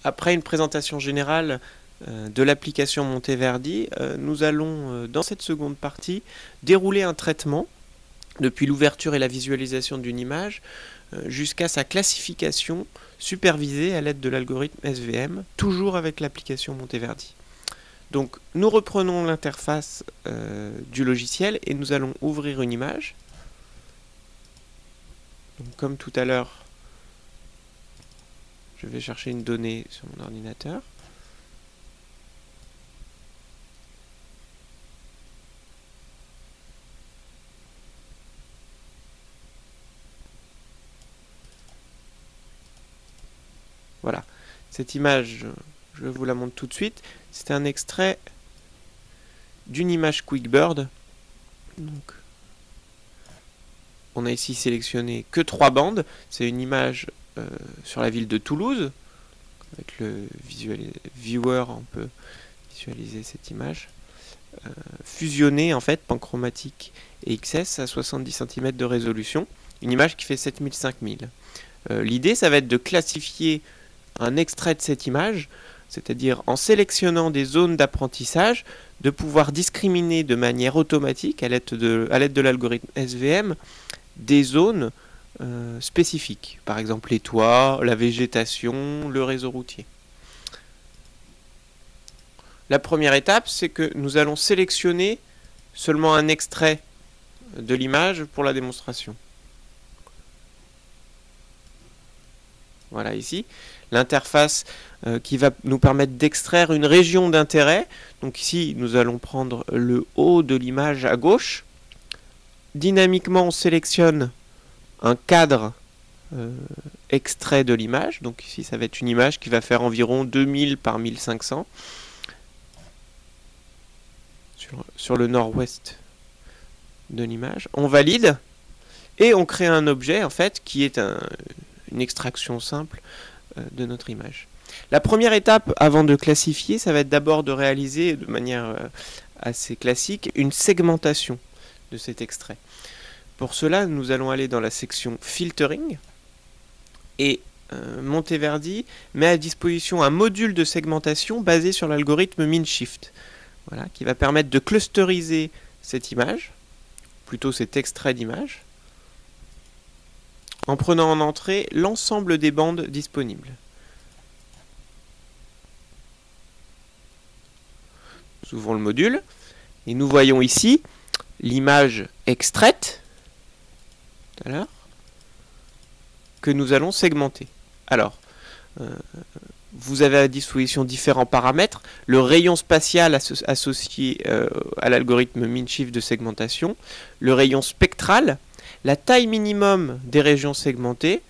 Après une présentation générale de l'application Monteverdi, nous allons, dans cette seconde partie, dérouler un traitement depuis l'ouverture et la visualisation d'une image jusqu'à sa classification supervisée à l'aide de l'algorithme SVM, toujours avec l'application Monteverdi. Donc nous reprenons l'interface du logiciel et nous allons ouvrir une image. Donc, comme tout à l'heure, je vais chercher une donnée sur mon ordinateur. Voilà, cette image, je vous la montre tout de suite. C'est un extrait d'une image QuickBird. Donc, on a ici sélectionné que 3 bandes. C'est une image sur la ville de Toulouse. Avec le viewer, on peut visualiser cette image. Fusionnée en fait, panchromatique et XS à 70 cm de résolution. Une image qui fait 7000-5000. L'idée, ça va être de classifier un extrait de cette image, c'est-à-dire en sélectionnant des zones d'apprentissage, de pouvoir discriminer de manière automatique, à l'aide de l'algorithme SVM, des zones spécifiques. Par exemple les toits, la végétation, le réseau routier. La première étape, c'est que nous allons sélectionner seulement un extrait de l'image pour la démonstration. Voilà ici, l'interface qui va nous permettre d'extraire une région d'intérêt. Donc ici, nous allons prendre le haut de l'image à gauche. Dynamiquement, on sélectionne un cadre extrait de l'image. Donc ici, ça va être une image qui va faire environ 2000 par 1500 sur le nord-ouest de l'image. On valide et on crée un objet en fait qui est une extraction simple de notre image. La première étape avant de classifier, ça va être d'abord de réaliser de manière assez classique une segmentation de cet extrait. Pour cela, nous allons aller dans la section Filtering et Monteverdi met à disposition un module de segmentation basé sur l'algorithme MinShift, voilà, qui va permettre de clusteriser cette image, plutôt cet extrait d'image, en prenant en entrée l'ensemble des bandes disponibles. Nous ouvrons le module et nous voyons ici l'image extraite tout à l'heure que nous allons segmenter. Alors, vous avez à disposition différents paramètres. Le rayon spatial associé à l'algorithme MinShift de segmentation, le rayon spectral, la taille minimum des régions segmentées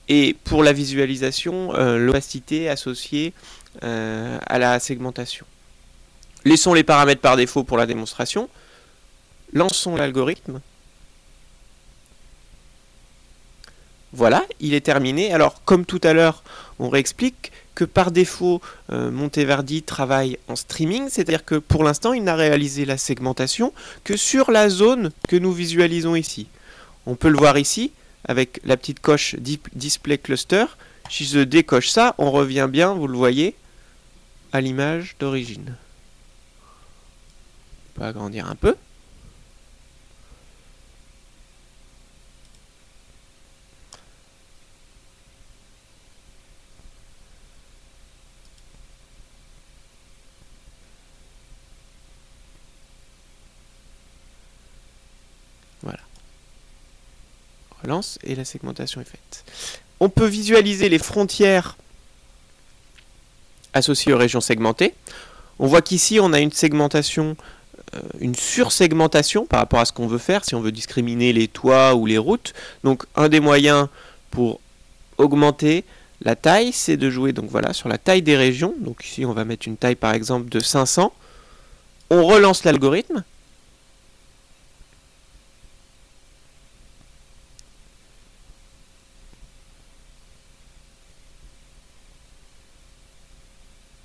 et pour la visualisation, l'opacité associée à la segmentation. Laissons les paramètres par défaut pour la démonstration. Lançons l'algorithme. Voilà, il est terminé. Alors, comme tout à l'heure, on réexplique que par défaut, Monteverdi travaille en streaming, c'est-à-dire que pour l'instant, il n'a réalisé la segmentation que sur la zone que nous visualisons ici. On peut le voir ici, avec la petite coche Display Cluster. Si je décoche ça, on revient bien, vous le voyez, à l'image d'origine. On peut agrandir un peu. Voilà. Relance et la segmentation est faite. On peut visualiser les frontières associées aux régions segmentées. On voit qu'ici on a une segmentation, une sursegmentation par rapport à ce qu'on veut faire, si on veut discriminer les toits ou les routes. Donc un des moyens pour augmenter la taille, c'est de jouer donc voilà, sur la taille des régions. Donc ici on va mettre une taille par exemple de 500. On relance l'algorithme.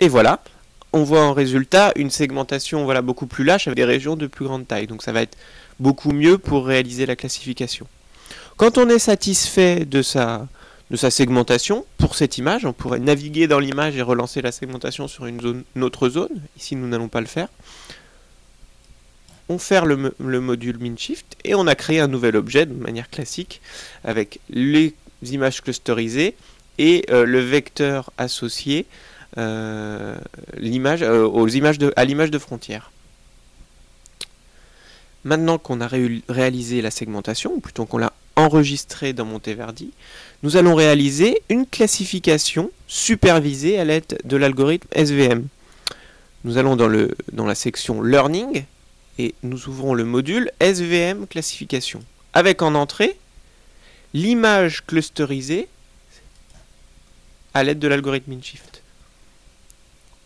Et voilà, on voit en résultat une segmentation voilà, beaucoup plus lâche avec des régions de plus grande taille. Donc ça va être beaucoup mieux pour réaliser la classification. Quand on est satisfait de de sa segmentation pour cette image. On pourrait naviguer dans l'image et relancer la segmentation sur une autre zone. Ici, nous n'allons pas le faire. On ferme le module MinShift et on a créé un nouvel objet de manière classique avec les images clusterisées et le vecteur associé à l'image de frontière. Maintenant qu'on a réalisé la segmentation, ou plutôt qu'on l'a enregistré dans Monteverdi, nous allons réaliser une classification supervisée à l'aide de l'algorithme SVM. Nous allons dans la section Learning et nous ouvrons le module SVM classification, avec en entrée l'image clusterisée à l'aide de l'algorithme MinShift.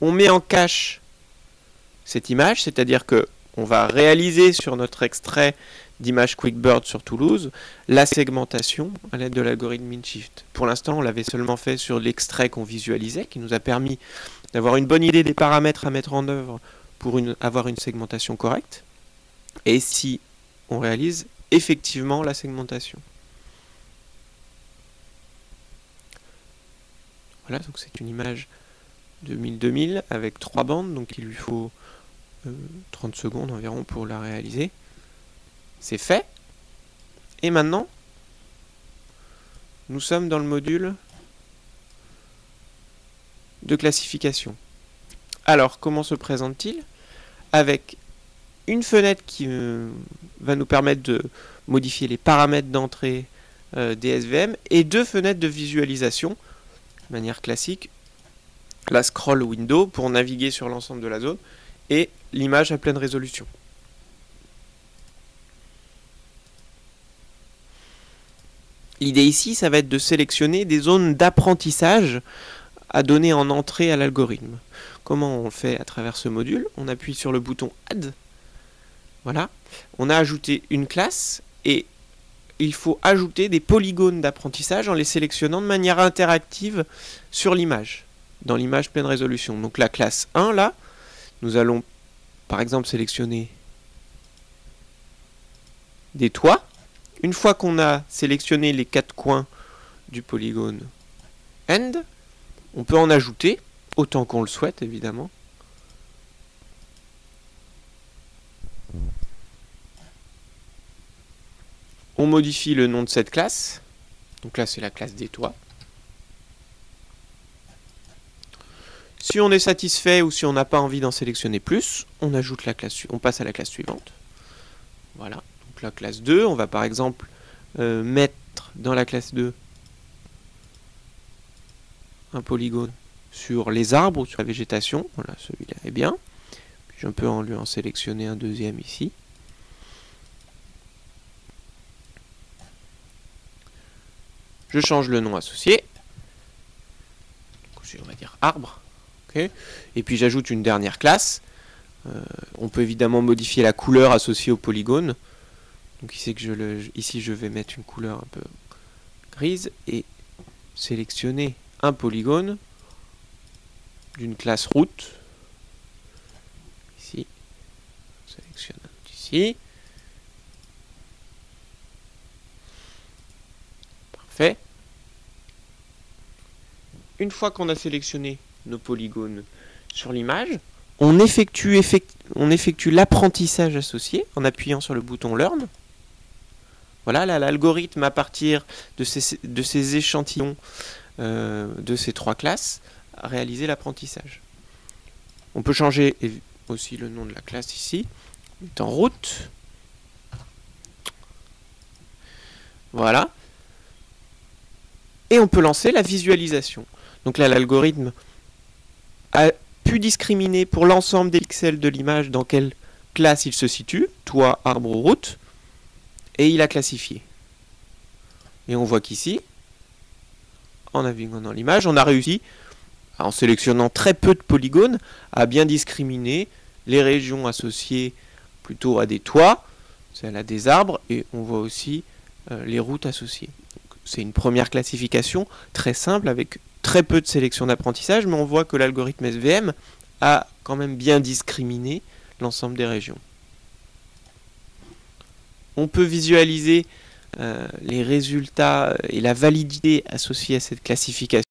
On met en cache cette image, c'est-à-dire que on va réaliser sur notre extrait d'image QuickBird sur Toulouse la segmentation à l'aide de l'algorithme MinShift. Pour l'instant, on l'avait seulement fait sur l'extrait qu'on visualisait, qui nous a permis d'avoir une bonne idée des paramètres à mettre en œuvre pour avoir une segmentation correcte. Et si on réalise effectivement la segmentation. Voilà, donc c'est une image de 1000-2000 avec 3 bandes, donc il lui faut 30 secondes environ pour la réaliser. C'est fait. Et maintenant, nous sommes dans le module de classification. Alors, comment se présente-t-il? Avec une fenêtre qui va nous permettre de modifier les paramètres d'entrée des SVM et 2 fenêtres de visualisation de manière classique. La scroll window pour naviguer sur l'ensemble de la zone et l'image à pleine résolution. L'idée ici, ça va être de sélectionner des zones d'apprentissage à donner en entrée à l'algorithme. Comment on le fait à travers ce module? On appuie sur le bouton Add. Voilà. On a ajouté une classe et il faut ajouter des polygones d'apprentissage en les sélectionnant de manière interactive sur l'image, dans l'image pleine résolution. Donc la classe 1, là, nous allons par exemple sélectionner des toits. Une fois qu'on a sélectionné les 4 coins du polygone End, on peut en ajouter, autant qu'on le souhaite évidemment. On modifie le nom de cette classe. Donc là c'est la classe des toits. Si on est satisfait ou si on n'a pas envie d'en sélectionner plus, on ajoute la classe, on passe à la classe suivante. Voilà, donc la classe 2, on va par exemple mettre dans la classe 2 un polygone sur les arbres ou sur la végétation. Voilà, celui-là est bien. Puis je peux lui en sélectionner un deuxième ici. Je change le nom associé. On va dire arbre. Okay. Et puis j'ajoute une dernière classe. On peut évidemment modifier la couleur associée au polygone. Donc ici je vais mettre une couleur un peu grise et sélectionner un polygone d'une classe route. Ici, on sélectionne un autre ici. Parfait. Une fois qu'on a sélectionné nos polygones sur l'image, on effectue l'apprentissage associé en appuyant sur le bouton Learn. Voilà, là l'algorithme à partir de ces échantillons de ces 3 classes a réalisé l'apprentissage. On peut changer aussi le nom de la classe ici, en route. Voilà. Et on peut lancer la visualisation. Donc là l'algorithme a pu discriminer pour l'ensemble des pixels de l'image dans quelle classe il se situe, toit, arbre ou route, et il a classifié. Et on voit qu'ici, en naviguant dans l'image, on a réussi, en sélectionnant très peu de polygones, à bien discriminer les régions associées plutôt à des toits, celles à des arbres, et on voit aussi les routes associées. C'est une première classification très simple avec très peu de sélection d'apprentissage, mais on voit que l'algorithme SVM a quand même bien discriminé l'ensemble des régions. On peut visualiser les résultats et la validité associée à cette classification